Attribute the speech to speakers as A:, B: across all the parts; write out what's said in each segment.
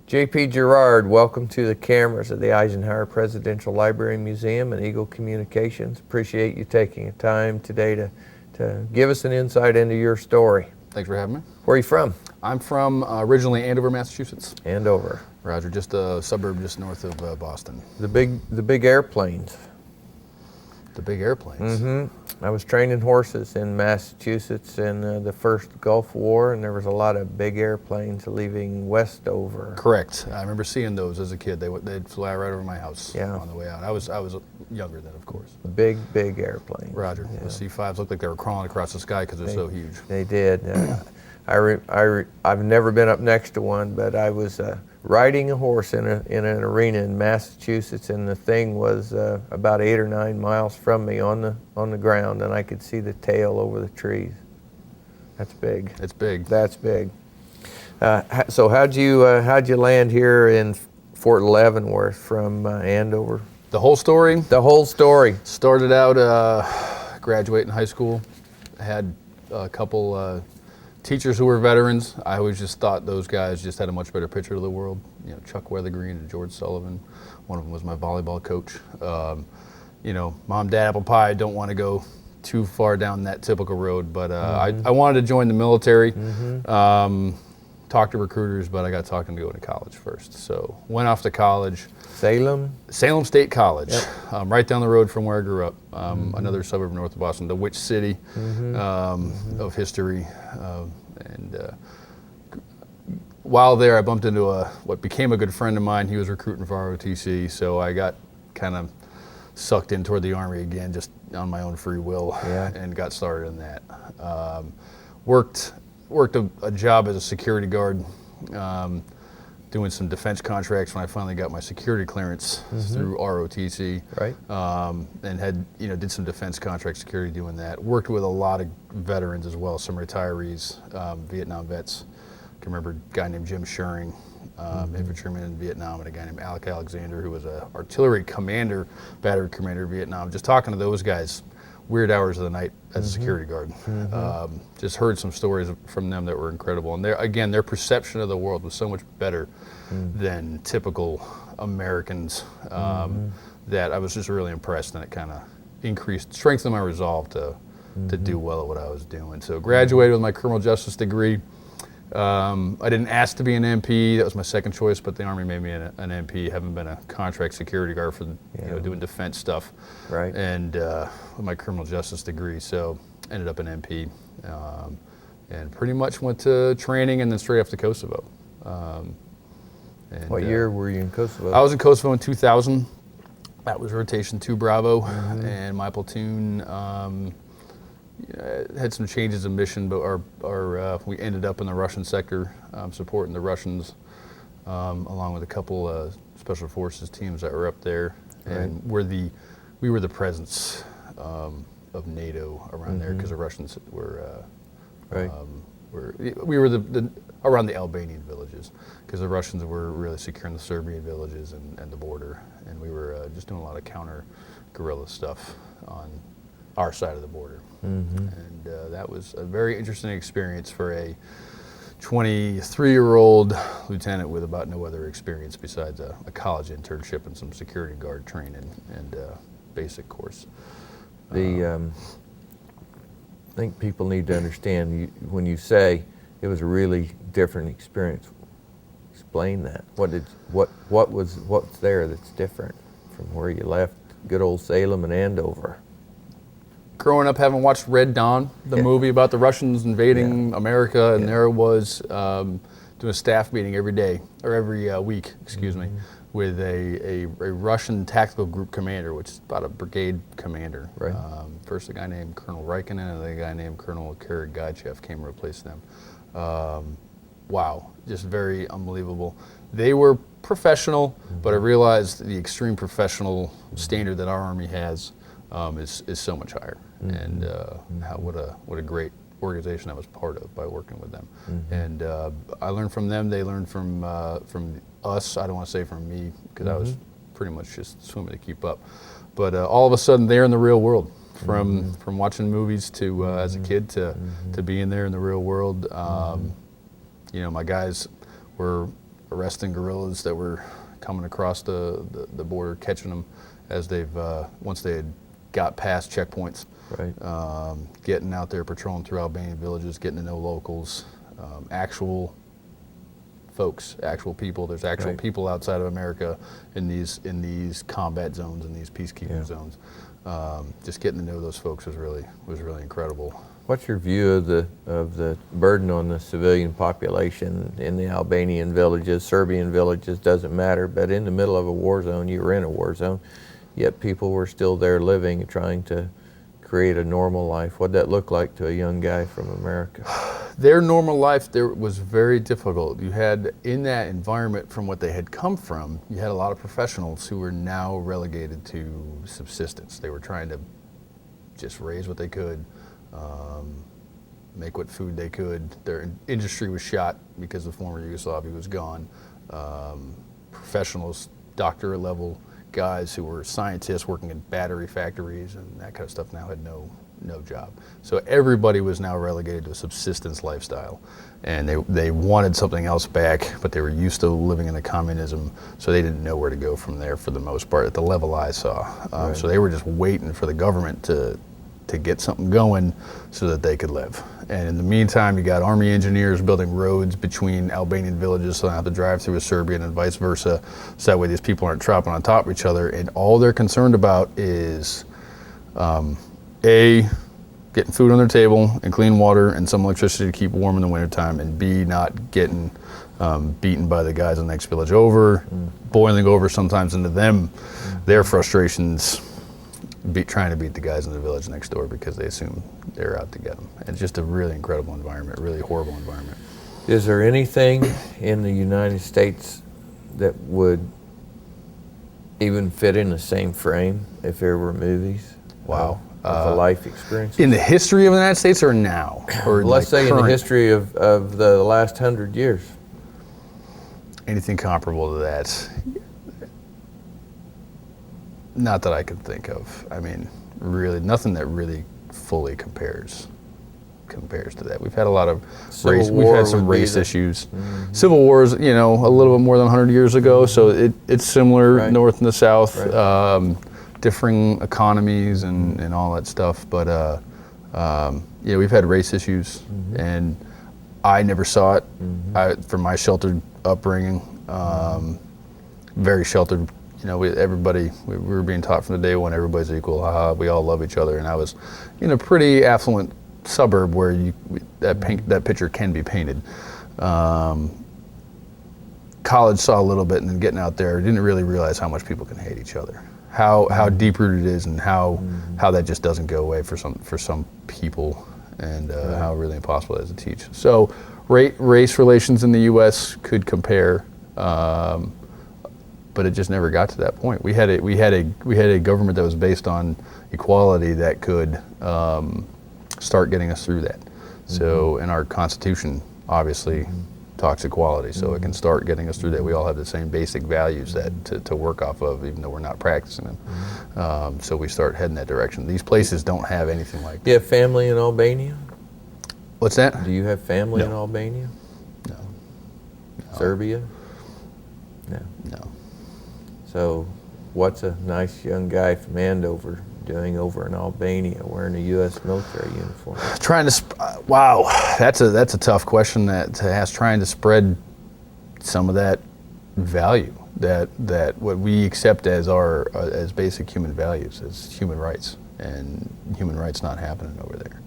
A: J.P. Guerard, welcome to the cameras of the Eisenhower Presidential Library Museum and Eagle Communications. Appreciate you taking the time today to give us an insight into your story.
B: Thanks for having me.
A: Where are you from?
B: I'm from originally Andover, Massachusetts.
A: Andover.
B: Roger, just a suburb just north of Boston.
A: The big airplanes.
B: The big airplanes.
A: I was training horses in Massachusetts in the first Gulf War, and there was a lot of big airplanes leaving Westover.
B: Correct. I remember seeing those as a kid. They'd fly right over my house on the way out. I was younger then, of course.
A: Big airplanes.
B: Roger. Yeah. The C-5s looked like they were crawling across the sky because they're so huge.
A: They did. I've never been up next to one, but I was riding a horse in an arena in Massachusetts, and the thing was about 8 or 9 miles from me on the ground, and I could see the tail over the trees. That's big.
B: It's big.
A: That's big. So how'd you land here in Fort Leavenworth from Andover?
B: The whole story?
A: The whole story.
B: Started out graduating high school. Had a couple teachers who were veterans. I always just thought those guys just had a much better picture of the world. You know, Chuck Weathergreen and George Sullivan. One of them was my volleyball coach. Mom, Dad, apple pie, don't want to go too far down that typical road, but I wanted to join the military. Talked to recruiters, but I got talking to go to college first. So went off to college.
A: Salem
B: State College,
A: yep.
B: Right down the road from where I grew up. Another suburb north of Boston, the Witch City of history. While there, I bumped into what became a good friend of mine. He was recruiting for ROTC, so I got kind of sucked in toward the Army again, just on my own free will, and got started in that. Worked a job as a security guard, doing some defense contracts when I finally got my security clearance through ROTC.
A: Right.
B: And had, did some defense contract security doing that. Worked with a lot of veterans as well, some retirees, Vietnam vets. I can remember a guy named Jim Shuring, infantryman in Vietnam, and a guy named Alec Alexander, who was an artillery commander, battery commander in Vietnam. Just talking to those guys, weird hours of the night as a security guard. Just heard some stories from them that were incredible. And their perception of the world was so much better than typical Americans that I was just really impressed, and it kind of strengthened my resolve to do well at what I was doing. So graduated with my criminal justice degree. I didn't ask to be an MP. That was my second choice, but the Army made me an MP, having been a contract security guard for doing defense stuff.
A: Right.
B: And with my criminal justice degree, so ended up an MP, and pretty much went to training and then straight off to Kosovo.
A: What year were you in Kosovo?
B: I was in Kosovo in 2000. That was rotation 2 Bravo, and my platoon had some changes of mission, but we ended up in the Russian sector, supporting the Russians, along with a couple special forces teams that were up there, and we were the presence of NATO around there, because the Russians were we were around the Albanian villages, because the Russians were really securing the Serbian villages and the border, and we were just doing a lot of counter guerrilla stuff on our side of the border. And that was a very interesting experience for a 23-year-old lieutenant with about no other experience besides a college internship and some security guard training and basic course.
A: I think people need to understand, when you say it was a really different experience, explain that. What's there that's different from where you left good old Salem and Andover?
B: Growing up, having watched Red Dawn, the movie about the Russians invading America, and there it was, doing a staff meeting every day, or every week, excuse me, with a Russian tactical group commander, which is about a brigade commander.
A: Right.
B: First a guy named Colonel Raikkonen, and then a guy named Colonel Guerard came and replaced them. Wow, just very unbelievable. They were professional, but I realized the extreme professional standard that our Army has is so much higher, and what a great organization I was part of by working with them. And I learned from them. They learned from us. I don't want to say from me, because I was pretty much just swimming to keep up. But all of a sudden, they're in the real world. From watching movies to as a kid to being there in the real world. You know, my guys were arresting guerrillas that were coming across the border, catching them as once they had got past checkpoints.
A: Right.
B: Getting out there, patrolling through Albanian villages, getting to know locals, actual folks, actual people. There's actual
A: Right.
B: people outside of America in these combat zones, in these peacekeeping zones. Just getting to know those folks was really incredible.
A: What's your view of the burden on the civilian population in the Albanian villages, Serbian villages, doesn't matter, but in the middle of a war zone, you were in a war zone, yet people were still there living and trying to create a normal life. What'd that look like to a young guy from America?
B: Their normal life there was very difficult. You had, in that environment, from what they had come from, you had a lot of professionals who were now relegated to subsistence. They were trying to just raise what they could, make what food they could. Their industry was shot because the former Yugoslavia was gone. Professionals, doctorate level guys who were scientists working in battery factories and that kind of stuff now had no job. So everybody was now relegated to a subsistence lifestyle, and they wanted something else back, but they were used to living in a communism, so they didn't know where to go from there for the most part at the level I saw.
A: Right.
B: So they were just waiting for the government to get something going so that they could live. And in the meantime, you got Army engineers building roads between Albanian villages so they don't have to drive through a Serbian and vice versa, so that way these people aren't dropping on top of each other, and all they're concerned about is A, getting food on their table and clean water and some electricity to keep warm in the wintertime, and B, not getting beaten by the guys in the next village over, boiling over sometimes into them, their frustrations, trying to beat the guys in the village next door because they assume they're out to get them. It's just a really incredible environment, really horrible environment.
A: Is there anything in the United States that would even fit in the same frame if there were movies?
B: Wow.
A: Of a life experience?
B: In the history of the United States or now? Or
A: Let's say in the
B: current?
A: history of the last 100 years.
B: Anything comparable to that? Not that I can think of. I mean, really, nothing that really fully compares to that. We've had a lot of race, we've had some race issues. Civil Wars, you know, a little bit more than 100 years ago, so it's similar,
A: Right.
B: North and the South,
A: Right.
B: differing economies and all that stuff. But yeah, we've had race issues, and I never saw it. From my sheltered upbringing, very sheltered. You know, we were being taught from the day one, everybody's equal. We all love each other, and I was in a pretty affluent suburb where that picture can be painted. College saw a little bit, and then getting out there, didn't really realize how much people can hate each other, how deep rooted it is, and how that just doesn't go away for some people, and how really impossible it is to teach. So, race relations in the U.S. could compare. But it just never got to that point. We had a government that was based on equality that could start getting us through that. So, and our Constitution obviously talks equality, so it can start getting us through that. We all have the same basic values that to work off of, even though we're not practicing them. So we start heading that direction. These places don't have anything like that.
A: Do you have family in Albania?
B: What's that?
A: Do you have family
B: No.
A: in Albania?
B: No.
A: Serbia? No.
B: No.
A: So what's a nice young guy from Andover doing over in Albania wearing a U.S. military uniform?
B: Trying to, wow, that's a tough question to ask. Trying to spread some of that value, that what we accept as our as basic human values, as human rights, and human rights not happening over there.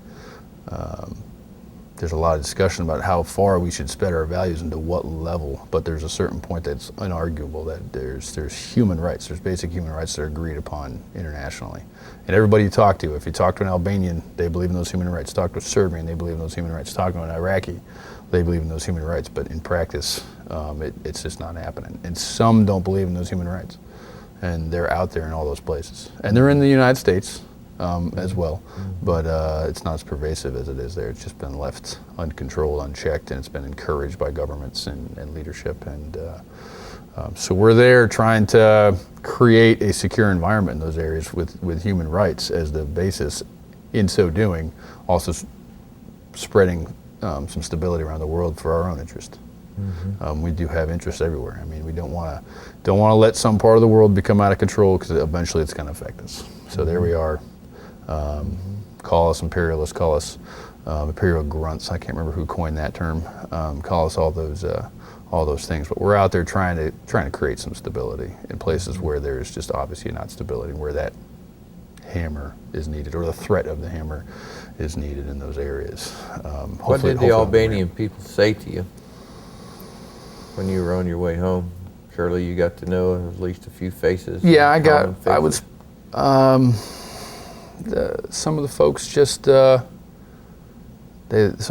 B: there's a lot of discussion about how far we should spread our values and to what level, but there's a certain point that's unarguable that there's human rights, there's basic human rights that are agreed upon internationally. And everybody you talk to, if you talk to an Albanian, they believe in those human rights. Talk to a Serbian, they believe in those human rights. Talk to an Iraqi, they believe in those human rights. But in practice, it's just not happening. And some don't believe in those human rights. And they're out there in all those places. And they're in the United States as well. But it's not as pervasive as it is there. It's just been left uncontrolled, unchecked, and it's been encouraged by governments and leadership. And so we're there trying to create a secure environment in those areas with human rights as the basis. In so doing, also spreading some stability around the world for our own interest. We do have interests everywhere. I mean, we don't want to let some part of the world become out of control because eventually it's going to affect us. So there we are. Call us imperialists, call us imperial grunts. I can't remember who coined that term. Call us all those things. But we're out there trying to create some stability in places where there's just obviously not stability, where that hammer is needed, or the threat of the hammer is needed in those areas.
A: What did the Albanian people say to you when you were on your way home? Surely you got to know at least a few faces.
B: Yeah, some of the folks just, some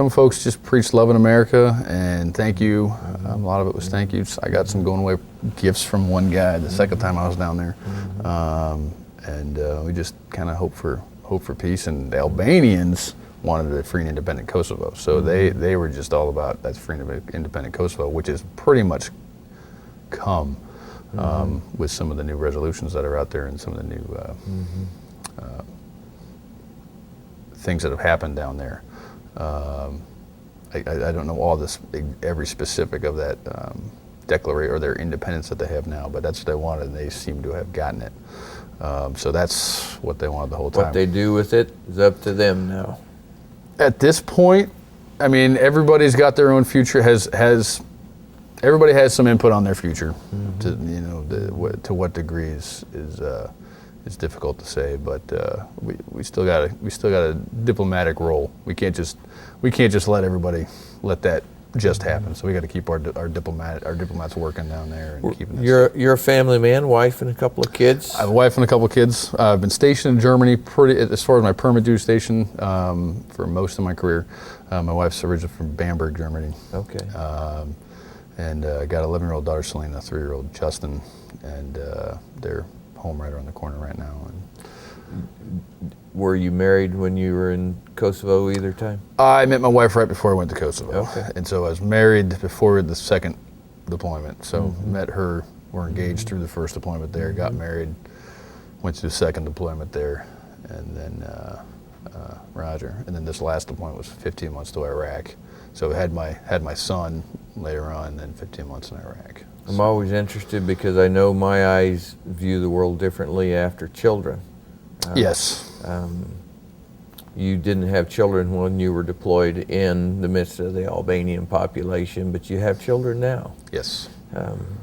B: folks just preached love in America and thank you. A lot of it was thank yous. I got some going away gifts from one guy the second time I was down there. And we just kind of hope for peace. And the Albanians wanted a free and independent Kosovo. So they were just all about that free and independent Kosovo, which has pretty much come with some of the new resolutions that are out there and some of the new things that have happened down there. I don't know every specific of that declaration or their independence that they have now, but that's what they wanted, and they seem to have gotten it. So that's what they wanted the whole time.
A: What they do with it is up to them now.
B: At this point, I mean, everybody's got their own future. Everybody has some input on their future. To what degree is difficult to say, but we still got a diplomatic role. We can't just let everybody let that just happen. So we got to keep our diplomats working down there and keeping.
A: You're a family man, wife and a couple of kids.
B: I have a wife and a couple of kids. I've been stationed in Germany as far as my permit due station for most of my career. My wife's originally from Bamberg, Germany.
A: Okay.
B: And I got an 11-year-old daughter, Selena, a 3-year-old Justin, and they're home right around the corner right now. And
A: were you married when you were in Kosovo either time?
B: I met my wife right before I went to Kosovo.
A: Okay.
B: And so I was married before the second deployment. So met her, were engaged through the first deployment there, got married, went to the second deployment there, and then Roger. And then this last deployment was 15 months to Iraq. So I had my son later on, and then 15 months in Iraq.
A: I'm always interested because I know my eyes view the world differently after children.
B: Yes.
A: You didn't have children when you were deployed in the midst of the Albanian population, but you have children now.
B: Yes.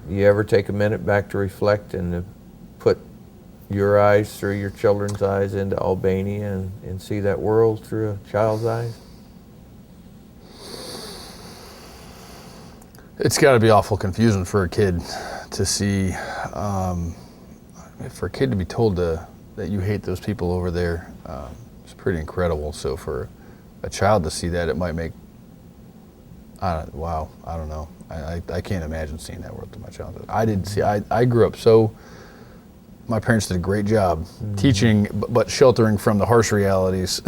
A: You ever take a minute back to reflect and to put your eyes through your children's eyes into Albania and see that world through a child's eyes?
B: It's got to be awful confusing for a kid to see, for a kid to be told that you hate those people over there. It's pretty incredible. So for a child to see that, it might make, I don't know. I can't imagine seeing that world through my childhood. I grew up my parents did a great job teaching, but sheltering from the harsh realities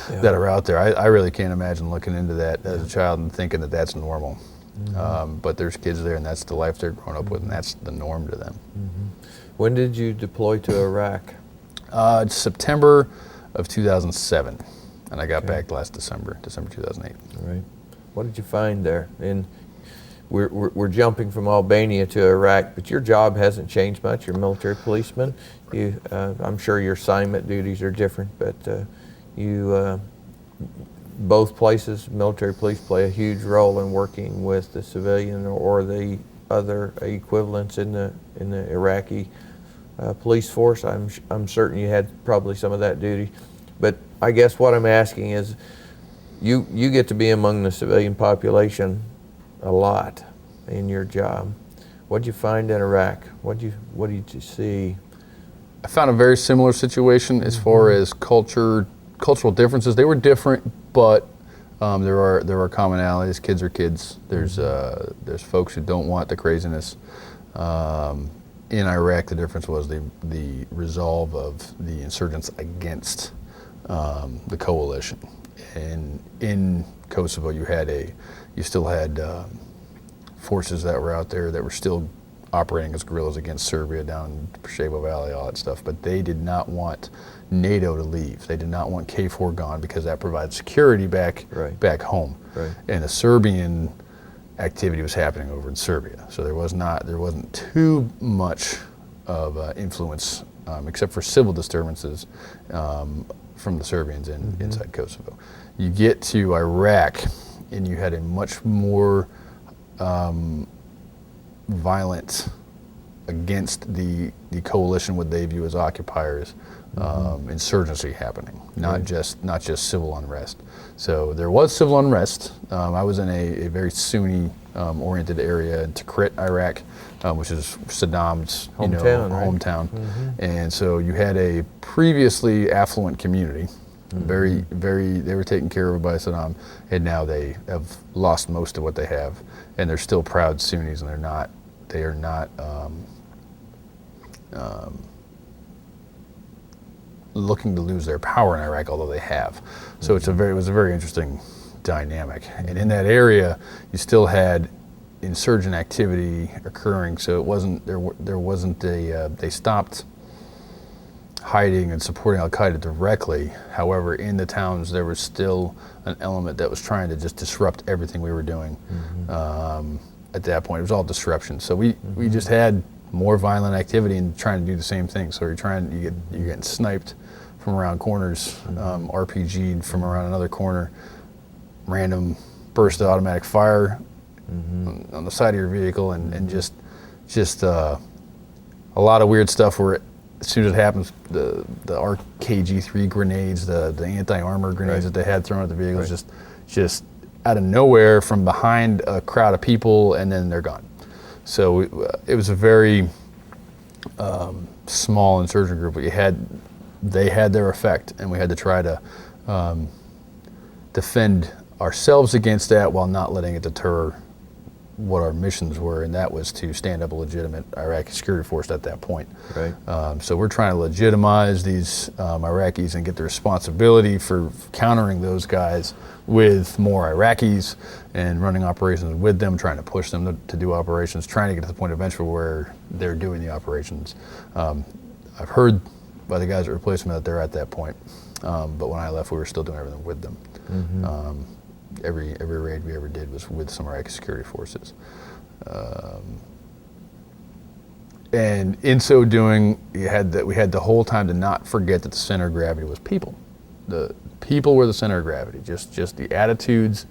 B: that are out there. I really can't imagine looking into that as a child and thinking that that's normal. But there's kids there, and that's the life they're growing up with, and that's the norm to them.
A: When did you deploy to Iraq?
B: September of 2007, and I got back last December 2008.
A: All right. What did you find there? And we're jumping from Albania to Iraq, but your job hasn't changed much. You're a military policeman. I'm sure your assignment duties are different, but both places, military police play a huge role in working with the civilian or the other equivalents in the Iraqi police force. I'm certain you had probably some of that duty, but I guess what I'm asking is, you get to be among the civilian population a lot in your job. What'd you find in Iraq? What did you see?
B: I found a very similar situation as far as cultural differences. They were different, but there are commonalities. Kids are kids. There's folks who don't want the craziness. In Iraq, the difference was the resolve of the insurgents against the coalition. And in Kosovo, you still had forces that were out there that were still operating as guerrillas against Serbia down in Preševo Valley, all that stuff. But they did not want NATO to leave. They did not want KFOR gone because that provides security back home.
A: Right.
B: And the Serbian activity was happening over in Serbia, so there wasn't too much of influence, except for civil disturbances from the Serbians inside Kosovo. You get to Iraq, and you had a much more violent against the coalition, what they view as occupiers, insurgency happening, not just civil unrest. So there was civil unrest. I was in a very Sunni oriented area in Tikrit, Iraq, which is Saddam's hometown. And so you had a previously affluent community, very they were taken care of by Saddam, and now they have lost most of what they have, and they're still proud Sunnis, and they are not looking to lose their power in Iraq, although they have. So it was a very interesting dynamic. And in that area, you still had insurgent activity occurring. So it wasn't they stopped hiding and supporting Al-Qaeda directly. However, in the towns, there was still an element that was trying to just disrupt everything we were doing. At that point, it was all disruption. So we just had more violent activity and trying to do the same thing. So you're getting sniped from around corners, RPG'd from around another corner, random burst of automatic fire on the side of your vehicle, and just a lot of weird stuff where as soon as it happens, the RKG-3 grenades, the anti-armor grenades that they had thrown at the vehicles, just out of nowhere from behind a crowd of people, and then they're gone. So it was a very small insurgent group, but they had their effect, and we had to try to defend ourselves against that while not letting it deter what our missions were, and that was to stand up a legitimate Iraqi security force at that point.
A: Right.
B: So we're trying to legitimize these Iraqis and get the responsibility for countering those guys with more Iraqis and running operations with them, trying to push them to do operations, trying to get to the point eventually where they're doing the operations. I've heard by the guys that replaced me that they're at that point, but when I left, we were still doing everything with them. Every raid we ever did was with some Iraqi security forces. And in so doing, we had the whole time to not forget that the center of gravity was people. The people were the center of gravity, just the attitudes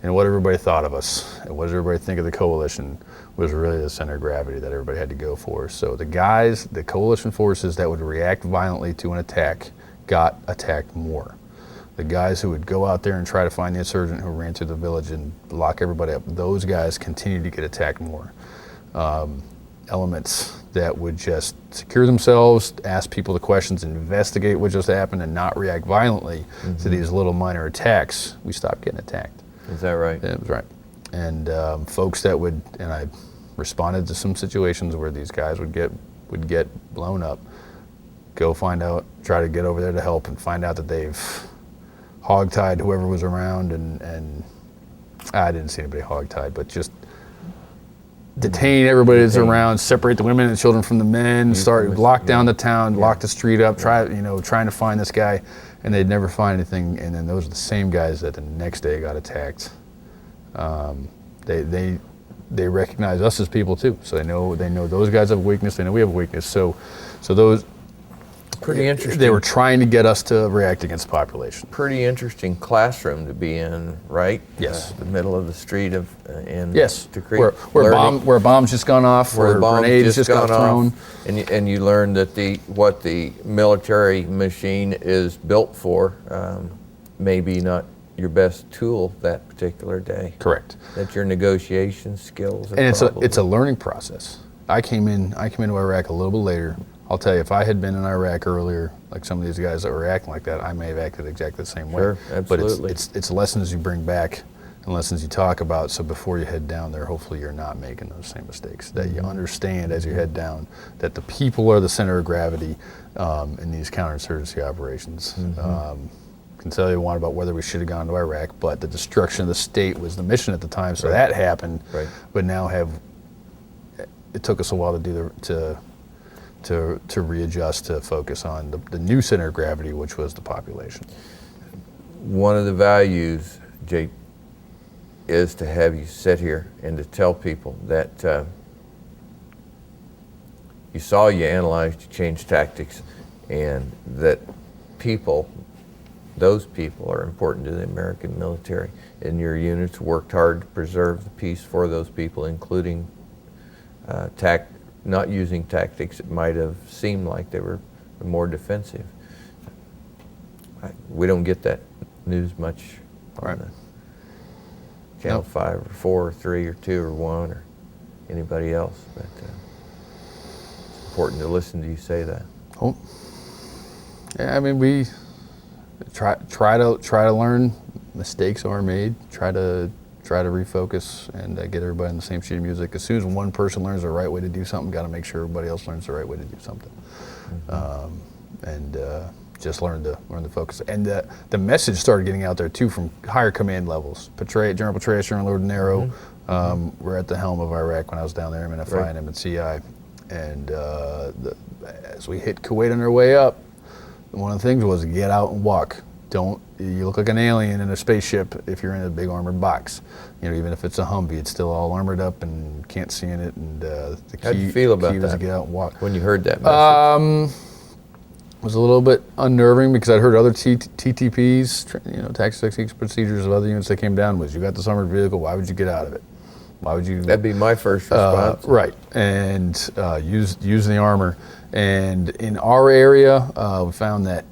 B: and what everybody thought of us and what did everybody think of the coalition was really the center of gravity that everybody had to go for. So the coalition forces that would react violently to an attack got attacked more. The guys who would go out there and try to find the insurgent who ran through the village and lock everybody up, those guys continued to get attacked more. Elements that would just secure themselves, ask people the questions, investigate what just happened, and not react violently to these little minor attacks, we stopped getting attacked.
A: Is that right?
B: That was right. And folks that would, and I responded to some situations where these guys would get blown up, go find out, try to get over there to help, and find out that they've hogtied whoever was around, and I didn't see anybody hogtied, but just detain everybody that's around, separate the women and children from the men, lock down the town, lock the street up, trying to find this guy, and they'd never find anything. And then those are the same guys that the next day got attacked. They recognize us as people too, so they know those guys have a weakness. They know we have a weakness. So those.
A: Pretty interesting.
B: They were trying to get us to react against the population.
A: Pretty interesting classroom to be in, right?
B: Yes.
A: The middle of the street in
B: Tikrit. Where a bomb's just gone off, where grenades just got thrown.
A: And you learn that what the military machine is built for, maybe not your best tool that particular day.
B: Correct.
A: That your negotiation skills are
B: And
A: probably.
B: it's a learning process. I came into Iraq a little bit later. I'll tell you, if I had been in Iraq earlier, like some of these guys that were acting like that, I may have acted exactly the same way.
A: Sure, absolutely.
B: But it's lessons you bring back and lessons you talk about, so before you head down there, hopefully you're not making those same mistakes. That you understand as you head down that the people are the center of gravity in these counterinsurgency operations. Can tell you a lot about whether we should have gone to Iraq, but the destruction of the state was the mission at the time, so that happened.
A: Right.
B: But now it took us a while to do to readjust, to focus on the new center of gravity, which was the population.
A: One of the values, Jake, is to have you sit here and to tell people that you saw, you analyzed, you changed tactics, and that those people are important to the American military. And your units worked hard to preserve the peace for those people, including not using tactics that might have seemed like they were more defensive. We don't get that news much on the Channel 5 or 4 or 3 or 2 or 1 or anybody else, but it's important to listen to you say that.
B: Oh, yeah. I mean, we try to learn. Mistakes are made. Try to refocus and get everybody on the same sheet of music. As soon as one person learns the right way to do something, got to make sure everybody else learns the right way to do something. And just learn to focus. And the message started getting out there too from higher command levels. General Petraeus, General Ordinero were at the helm of Iraq when I was down there. I'm in FI and MCI. And as we hit Kuwait on our way up, one of the things was get out and walk. You look like an alien in a spaceship if you're in a big armored box. Even if it's a Humvee, it's still all armored up and can't see in it. And the key,
A: How'd you feel about
B: key was
A: that
B: to get out and walk.
A: when you heard that message?
B: It was a little bit unnerving because I'd heard other TTPs, tactics, techniques, procedures of other units that came down was, you got this armored vehicle, why would you get out of it? Why would you?
A: That'd be my first response.
B: Right, and use the armor. And in our area, we found that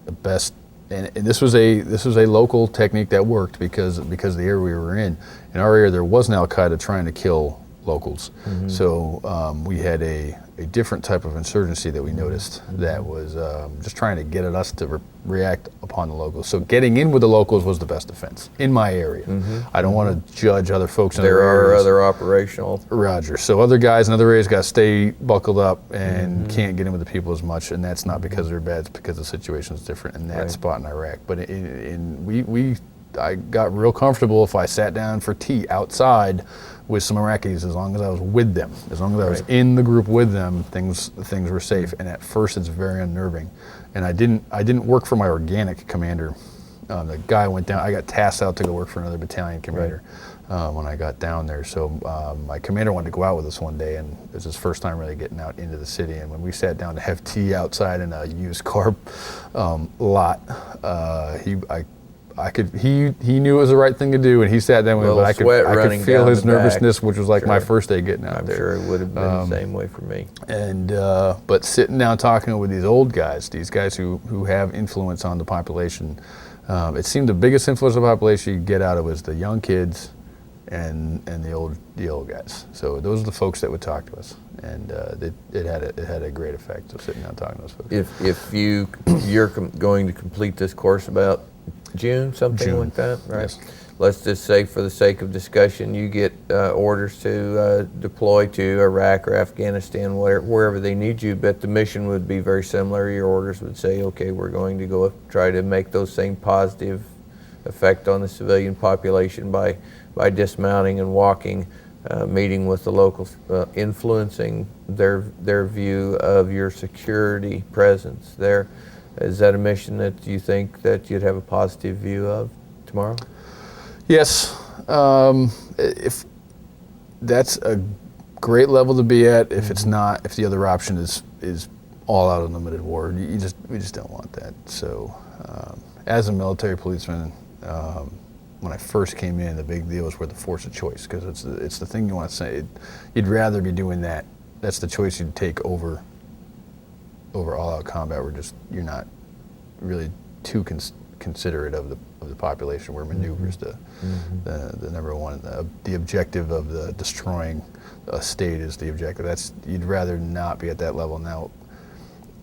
B: the best, and this was a local technique that worked because of the area we were in. In our area, there was an Al-Qaeda trying to kill locals. So we had a different type of insurgency that we noticed that was just trying to get at us to react upon the locals. So getting in with the locals was the best defense in my area. I don't want to judge other folks in other areas.
A: There are other operational.
B: Roger. So other guys in other areas got to stay buckled up and can't get in with the people as much, and that's not because they're bad, it's because the situation is different in that spot in Iraq. But I got real comfortable if I sat down for tea outside with some Iraqis, as long as I was with them, as long as I was in the group with them, things were safe. And at first, it's very unnerving. And I didn't work for my organic commander. The guy went down. I got tasked out to go work for another battalion commander when I got down there. So my commander wanted to go out with us one day, and it was his first time really getting out into the city. And when we sat down to have tea outside in a used car lot, he knew it was the right thing to do, and he sat down with me, but I could feel his nervousness, which was like my first day getting out there.
A: I'm sure it would have been the same way for me.
B: And but sitting down talking with these old guys, these guys who have influence on the population, it seemed the biggest influence on the population you get out of was the young kids and the old guys. So those are the folks that would talk to us, and it had a great effect. So sitting down talking to those folks.
A: If you're going to complete this course about June, something like that, right?
B: Yes.
A: Let's just say, for the sake of discussion, you get orders to deploy to Iraq or Afghanistan, wherever they need you, but the mission would be very similar. Your orders would say, okay, we're going to go try to make those same positive effect on the civilian population by dismounting and walking, meeting with the locals, influencing their view of your security presence there. Is that a mission that you think that you'd have a positive view of tomorrow?
B: Yes, if that's a great level to be at. If it's not, if the other option is all out unlimited war, we just don't want that. So, as a military policeman, when I first came in, the big deal was we're the force of choice, because it's the thing you want to say. You'd rather be doing that. That's the choice you'd take over all-out combat, where you're not really too considerate of the population, where maneuvers the number one. The objective of the destroying a state is the objective. You'd rather not be at that level. Now,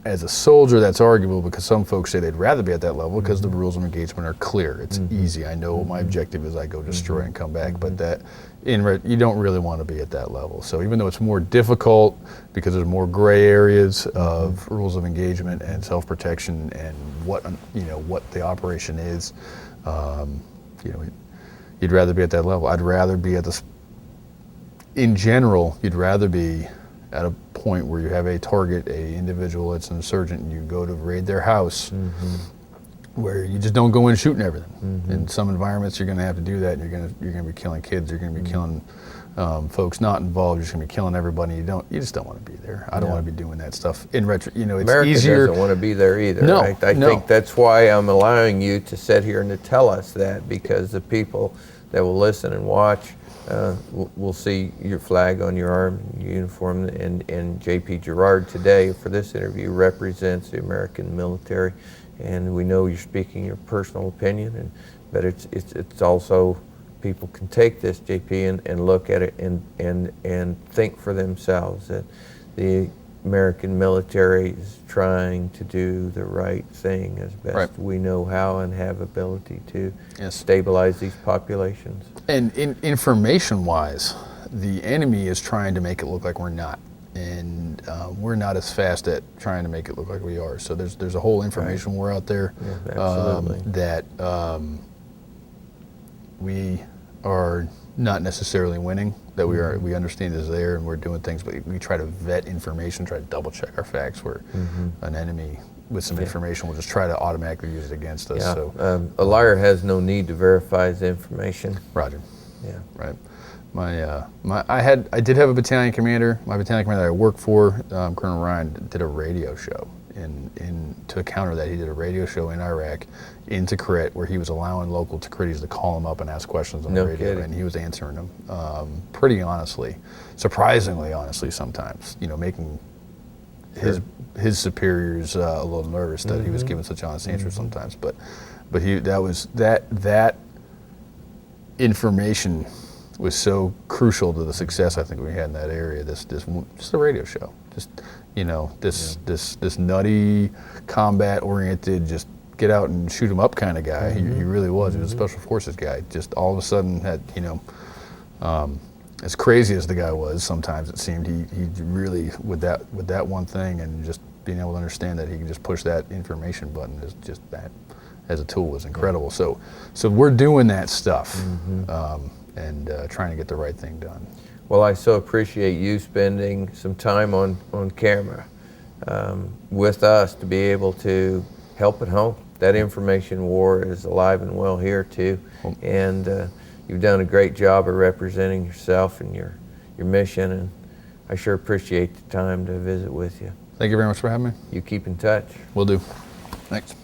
B: as a soldier, that's arguable, because some folks say they'd rather be at that level because the rules of engagement are clear. It's easy. I know what my objective is. I go destroy and come back. But you don't really want to be at that level. So even though it's more difficult because there's more gray areas of rules of engagement and self-protection and what the operation is, you'd rather be at that level. I'd rather be at in general, you'd rather be at a point where you have a target, a individual that's an insurgent, and you go to raid their house, where you just don't go in shooting everything. In some environments, you're going to have to do that, and you're going to be killing kids. You're going to be killing folks not involved. You're just going to be killing everybody. You just don't want to be there. I don't want to be doing that stuff. In retro, it's
A: America
B: easier.
A: doesn't want to be there either.
B: No,
A: right? I think that's why I'm allowing you to sit here and to tell us that, because the people that will listen and watch will see your flag on your arm, your uniform, and J.P. Guerard today for this interview represents the American military, and we know you're speaking your personal opinion, but it's also, people can take this, J.P., and look at it and think for themselves that the American military is trying to do the right thing as best we know how and have ability to stabilize these populations.
B: And information-wise, the enemy is trying to make it look like we're not, and we're not as fast at trying to make it look like we are. So there's a whole information war out there that we are not necessarily winning. That we understand is there, and we're doing things, but we try to vet information, try to double check our facts, where an enemy with some information will just try to automatically use it against us.
A: Yeah.
B: So
A: a liar has no need to verify his information.
B: Roger.
A: Yeah.
B: Right. I did have a battalion commander. My battalion commander that I worked for, Colonel Ryan, did a radio show. To counter that, he did a radio show in Iraq, in Tikrit, where he was allowing local Tikritis to call him up and ask questions on the radio,
A: kidding.
B: and he was answering them pretty honestly, surprisingly honestly sometimes. Making his superiors a little nervous that he was giving such honest answers sometimes. But that information was so crucial to the success I think we had in that area. Just a radio show. This nutty, combat-oriented, just get out and shoot 'em up kind of guy. He really was. He was a special forces guy. Just all of a sudden had, as crazy as the guy was, sometimes it seemed he really, with that one thing, and just being able to understand that he could just push that information button, is just that as a tool was incredible. So we're doing that stuff and trying to get the right thing done.
A: Well, I so appreciate you spending some time on camera with us to be able to help at home. That information war is alive and well here too, and you've done a great job of representing yourself and your mission, and I sure appreciate the time to visit with you.
B: Thank you very much for having me.
A: You keep in touch.
B: Will do. Thanks.